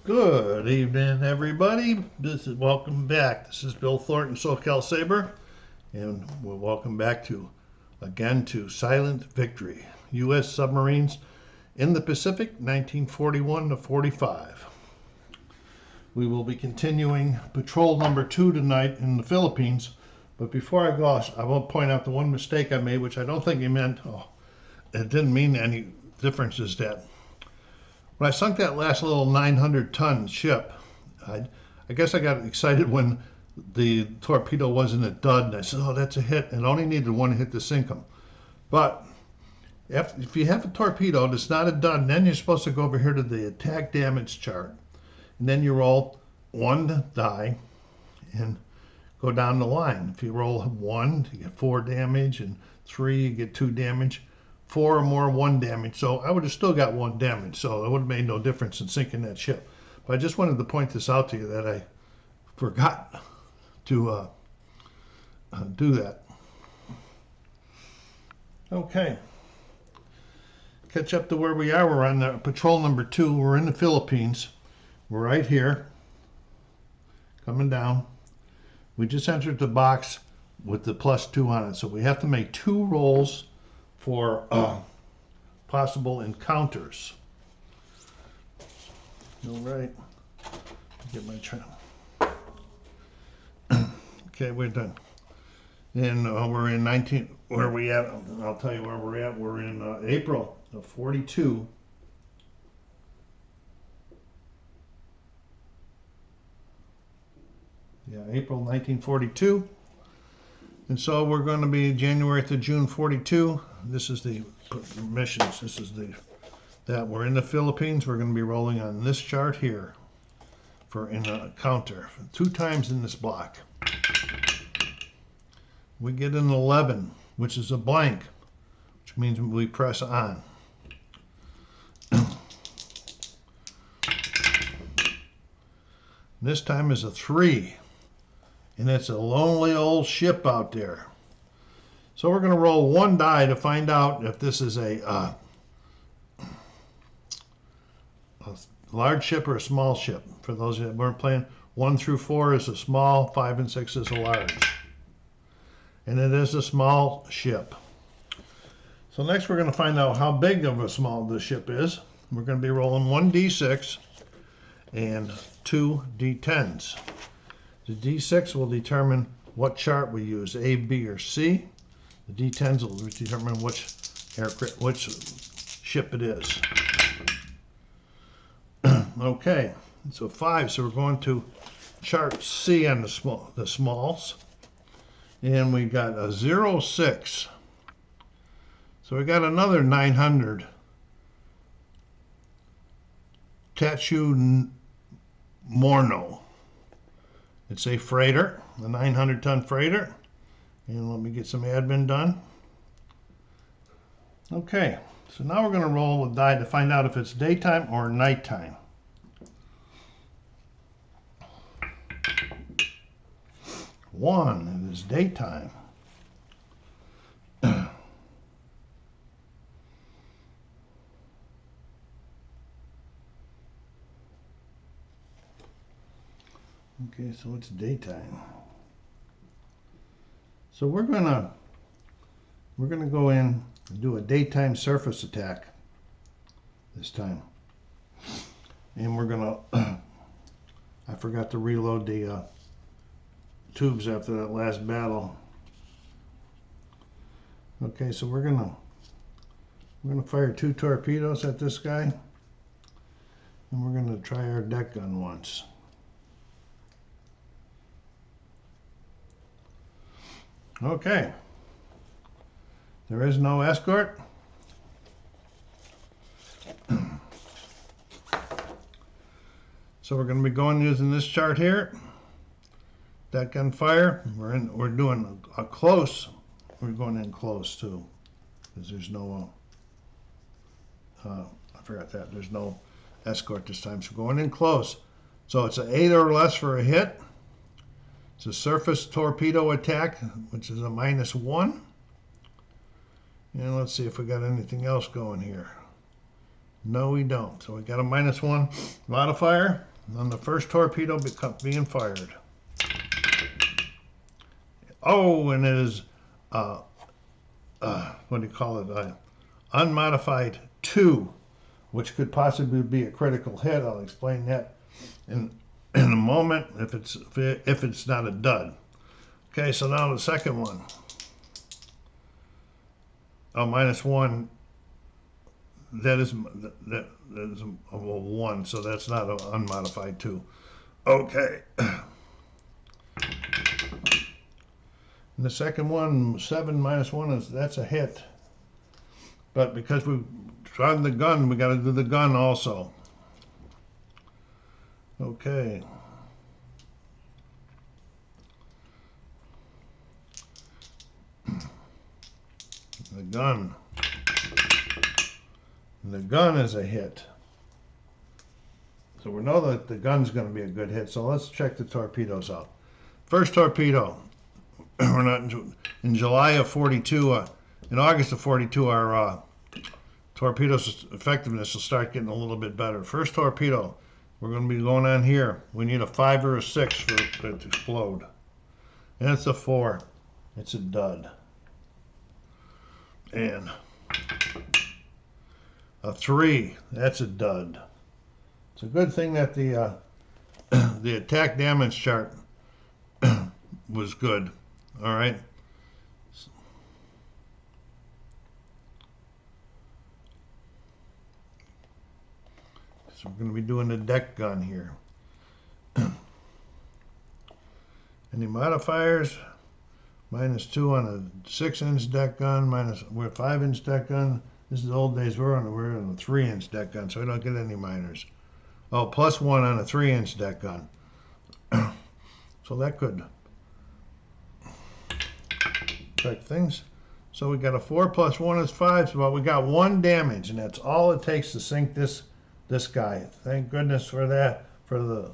Good evening, everybody. Welcome back. This is Bill Thornton, SoCal Saber, and we're welcome back to Silent Victory, U.S. submarines in the Pacific, 1941 to 45. We will be continuing patrol number 2 tonight in the Philippines, but before I go, I will point out the one mistake I made, which I don't think he meant. It didn't mean any difference. Is that when I sunk that last little 900-ton ship, I guess I got excited when the torpedo wasn't a dud, and I said, oh, that's a hit, and only needed one hit to sink them. But if you have a torpedo that's not a dud, then you're supposed to go over here to the attack damage chart, and then you roll one die and go down the line. If you roll 1, you get 4 damage, and 3, you get 2 damage. 4 or more, 1 damage. So I would have still got 1 damage. So it would have made no difference in sinking that ship. But I just wanted to point this out to you that I forgot to do that. Okay. Catch up to where we are. We're on the patrol number 2. We're in the Philippines. We're right here. Coming down. We just entered the box with the +2 on it. So we have to make 2 rolls for possible encounters. All right. Get my trim. Okay, we're done. And we're in 19. Where are we at? I'll tell you where we're at. We're in April of 42. Yeah, April 1942. And so we're going to be January to June 42. This is the missions. This is that we're in the Philippines. We're going to be rolling on this chart here for in a counter 2 times in this block. We get an 11, which is a blank, which means we press on. This time is a 3. And it's a lonely old ship out there. So we're going to roll 1 die to find out if this is a large ship or a small ship. For those that weren't playing, 1 through 4 is a small, 5 and 6 is a large. And it is a small ship. So next we're going to find out how big of a small the ship is. We're going to be rolling 1 D6 and 2 D10s. The D6 will determine what chart we use, A, B, or C. The D10s will determine which ship it is. Okay, so 5. So we're going to chart C on the smalls, and we got a 06. So we got another 900 Tachu Morno. It's a freighter, a 900-ton freighter. And let me get some admin done. Okay, so now we're going to roll a die to find out if it's daytime or nighttime. One, it is daytime. Okay, so it's daytime. So we're gonna go in and do a daytime surface attack this time, and we're gonna. I forgot to reload the tubes after that last battle. Okay, so we're gonna fire 2 torpedoes at this guy, and we're gonna try our deck gun once. Okay, there is no escort. So we're going to be going using this chart here. Deck gun fire. We're doing a close. We're going in close too, because there's no. I forgot that there's no escort this time. So going in close. So it's an 8 or less for a hit. It's a surface torpedo attack, which is a -1. And let's see if we got anything else going here. No, we don't. So we got a -1 modifier on the first torpedo being fired. Oh, and it is, what do you call it? Unmodified 2, which could possibly be a critical hit. I'll explain that in a moment if it's not a dud. Okay, so now the second one. Oh, -1. That is a 1, so that's not an unmodified 2. Okay. And the second one, 7 -1 that's a hit. But because we've tried the gun, we got to do the gun also. Okay. The gun. The gun is a hit. So we know that the gun's going to be a good hit. So let's check the torpedoes out. First torpedo. We're not in July of 42. In August of 42, our torpedoes effectiveness will start getting a little bit better. First torpedo. We're going to be going on here. We need a 5 or a 6 for it to explode. And it's a 4. It's a dud. And a 3. That's a dud. It's a good thing that the the attack damage chart was good. All right. So we're going to be doing the deck gun here. Any modifiers? -2 on a 6-inch deck gun. We're a 5-inch deck gun. This is the old days. We're on a 3-inch deck gun, so we don't get any minors. Oh, +1 on a 3-inch deck gun. So that could affect things. So we got a 4 + 1 is 5. So we got 1 damage, and that's all it takes to sink this guy. Thank goodness for that, for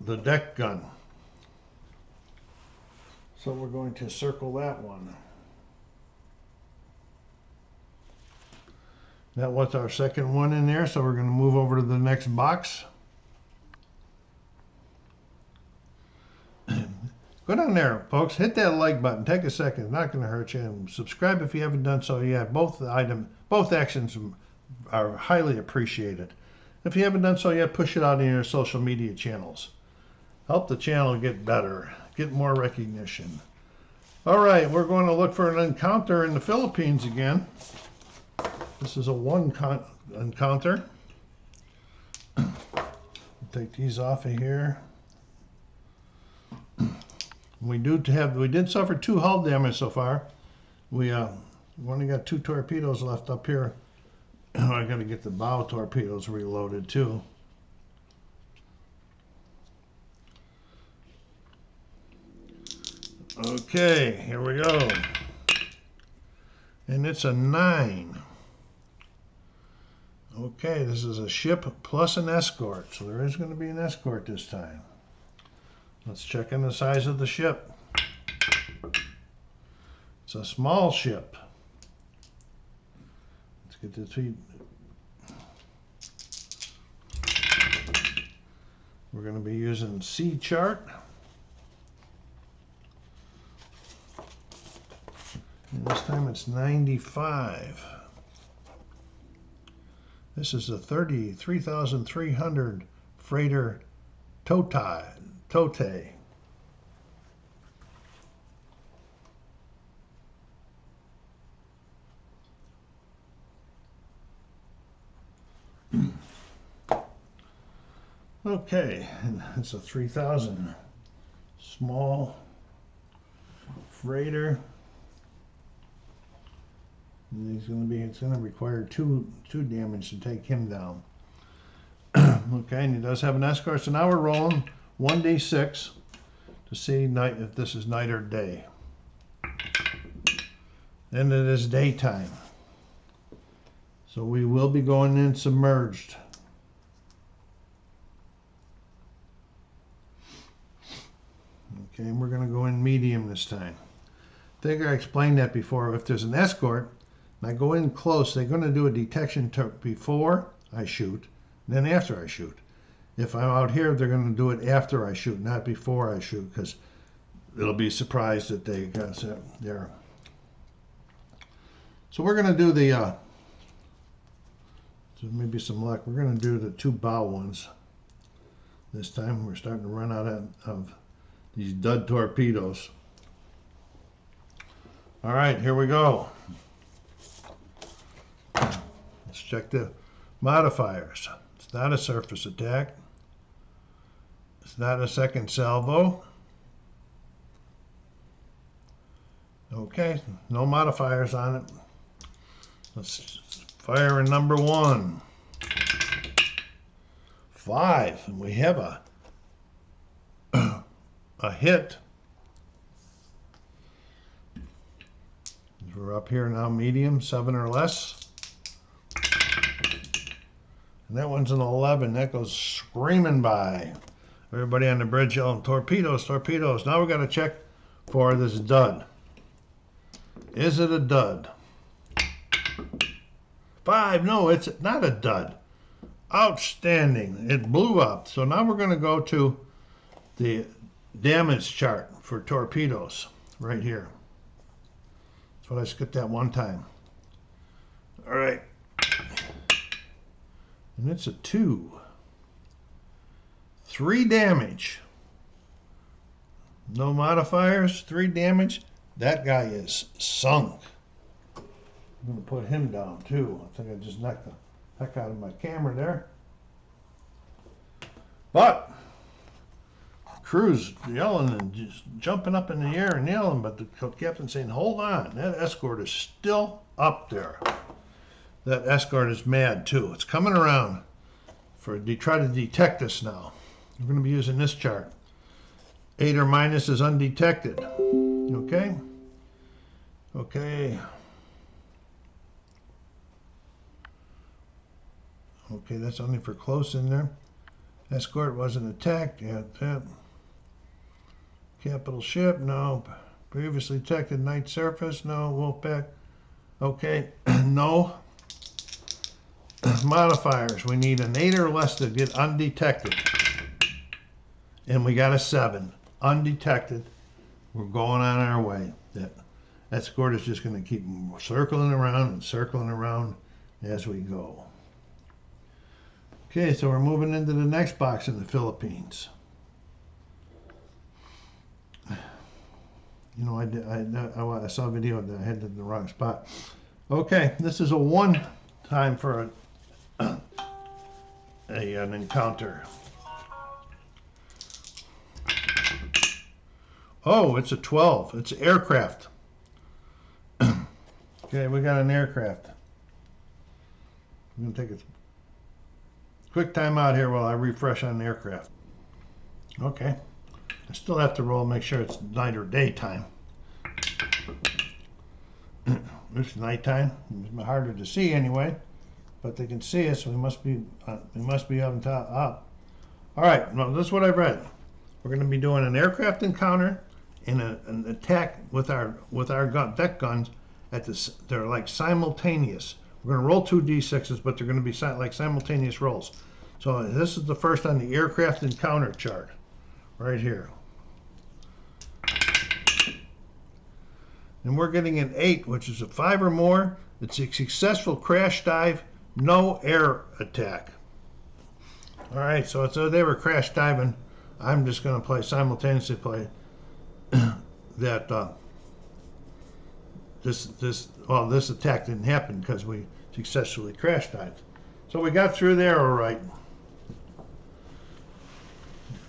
the deck gun. So we're going to circle that one. That was our second one in there, so we're going to move over to the next box. Go down there, folks. Hit that like button. Take a second. It's not going to hurt you. And subscribe if you haven't done so yet. Both actions are highly appreciated. If you haven't done so yet, push it out in your social media channels. Help the channel get better, get more recognition. All right, we're going to look for an encounter in the Philippines again. This is a 1 encounter. Take these off of here. We did suffer 2 hull damage so far. We only got 2 torpedoes left up here. I got to get the bow torpedoes reloaded too. Okay, here we go. And it's a 9. Okay, this is a ship plus an escort, so there is going to be an escort this time. Let's check in the size of the ship. It's a small ship. Let's get the feet. We're going to be using C chart. And this time it's 95. This is a 33,300 freighter Tote. Okay, and it's a 3,000 small freighter. And it's going to require two damage to take him down. Okay, and he does have an escort. So now we're rolling 1d6 to see if this is night or day. And it is daytime. So we will be going in submerged. Okay, and we're going to go in medium this time. I think I explained that before. If there's an escort, and I go in close, they're going to do a detection before I shoot, and then after I shoot. If I'm out here, they're going to do it after I shoot, not before I shoot, because it'll be surprised that they got there. So we're going to do the, so maybe some luck, we're going to do the 2 bow ones. This time we're starting to run out of these dud torpedoes. All right, here we go. Let's check the modifiers. It's not a surface attack. It's not a second salvo. Okay, no modifiers on it. Let's fire in number 1. 5, and we have a hit. We're up here now, medium, 7 or less. And that one's an 11. That goes screaming by. Everybody on the bridge yelling, torpedoes, torpedoes. Now we got to check for this dud. Is it a dud? 5, no, it's not a dud. Outstanding. It blew up. So now we're going to go to the damage chart for torpedoes right here. So let's get that one time. All right. And it's a 2. 3 damage. No modifiers, 3 damage. That guy is sunk. I'm going to put him down too. I think I just knocked the heck out of my camera there. But crew's yelling and just jumping up in the air and yelling, but the captain's saying, hold on, that escort is still up there. That escort is mad too. It's coming around to try to detect us now. We're going to be using this chart. 8 or minus is undetected. Okay? Okay. Okay, that's only for close in there. Escort wasn't attacked yet. Capital ship, no. Previously detected night surface, no. Wolfpack, okay. No. Modifiers, we need an 8 or less to get undetected. And we got a 7. Undetected. We're going on our way. That escort is just going to keep circling around as we go. Okay, so we're moving into the next box in the Philippines. You know, I saw a video that I had in the wrong spot. Okay, this is a 1 time for an encounter. Oh, it's a 12. It's aircraft. Okay, we got an aircraft. I'm going to take a quick time out here while I refresh on the aircraft. Okay. I still have to roll and make sure it's night or daytime. It's nighttime. It's harder to see anyway, but they can see us. So we must be up on top. Up. All right. Well, this is what I've read. We're going to be doing an aircraft encounter and an attack with our deck guns. They're like simultaneous. We're going to roll 2 d6s, but they're going to be like simultaneous rolls. So this is the first on the aircraft encounter chart, right here. And we're getting an 8, which is a 5 or more. It's a successful crash dive, no air attack. All right, so they were crash diving. I'm just going to simultaneously play that this attack didn't happen because we successfully crash dived. So we got through there all right.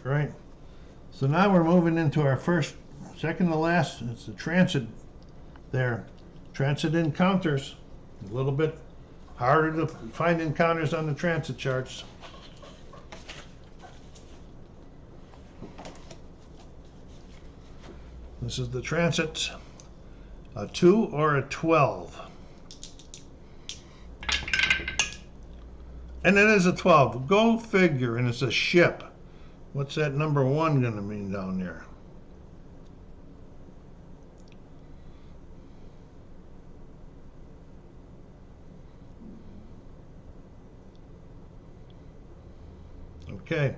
Right. So now we're moving into our second to last. It's the transit there. Transit encounters. A little bit harder to find encounters on the transit charts. This is the transit. A 2 or a 12. And it is a 12. Go figure. And it's a ship. What's that number 1 going to mean down there? Okay,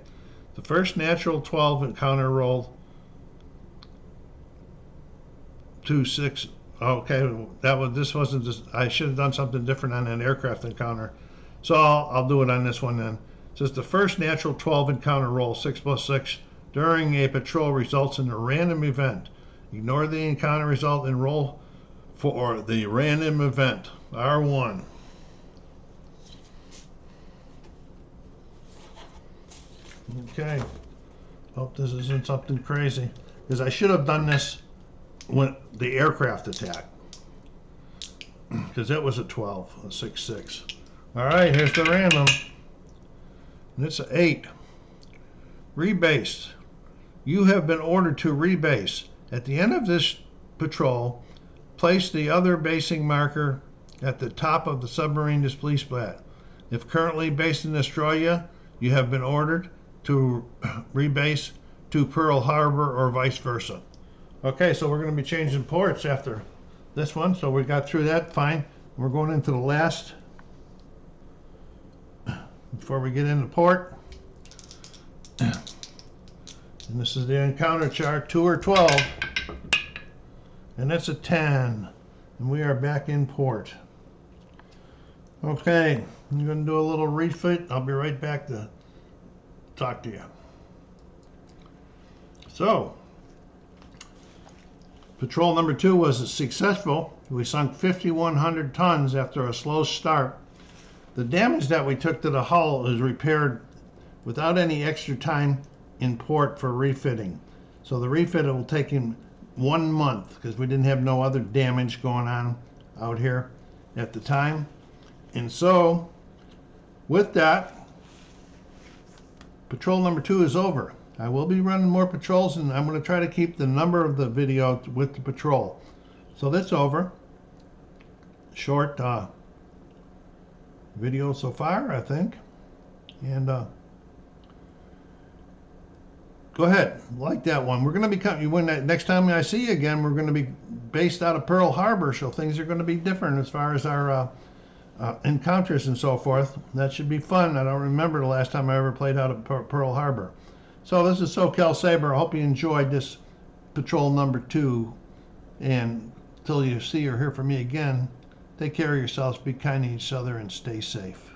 the first natural 12 encounter roll 2-6. Okay, this wasn't just, I should have done something different on an aircraft encounter. So I'll do it on this one then. It says the first natural 12 encounter roll 6+6 during a patrol results in a random event. Ignore the encounter result and roll for the random event. R1. Okay. Hope this isn't something crazy, because I should have done this when the aircraft attack, because it was a 12, a 6-6. All right, here's the random, and it's an 8. Rebase. You have been ordered to rebase. At the end of this patrol, place the other basing marker at the top of the submarine display splat. If currently based in Australia, you have been ordered to rebase to Pearl Harbor or vice versa. Okay, so we're going to be changing ports after this one, so we got through that fine. We're going into the last, before we get into port. And this is the encounter chart, 2 or 12, and it's a 10, and we are back in port. Okay, I'm going to do a little refit. I'll be right back to talk to you. So, patrol number 2 was successful. We sunk 5,100 tons after a slow start. The damage that we took to the hull is repaired without any extra time in port for refitting. So the refit will take him 1 month, because we didn't have no other damage going on out here at the time. And so with that, patrol number 2 is over. I will be running more patrols, and I'm going to try to keep the number of the video with the patrol. So that's over. Short video so far, I think. And go ahead, like that one. We're going to be next time I see you again, we're going to be based out of Pearl Harbor, so things are going to be different as far as our encounters and so forth. That should be fun. I don't remember the last time I ever played out of Pearl Harbor. So this is SoCal Saber. I hope you enjoyed this patrol number 2. And until you see or hear from me again, take care of yourselves, be kind to each other, and stay safe.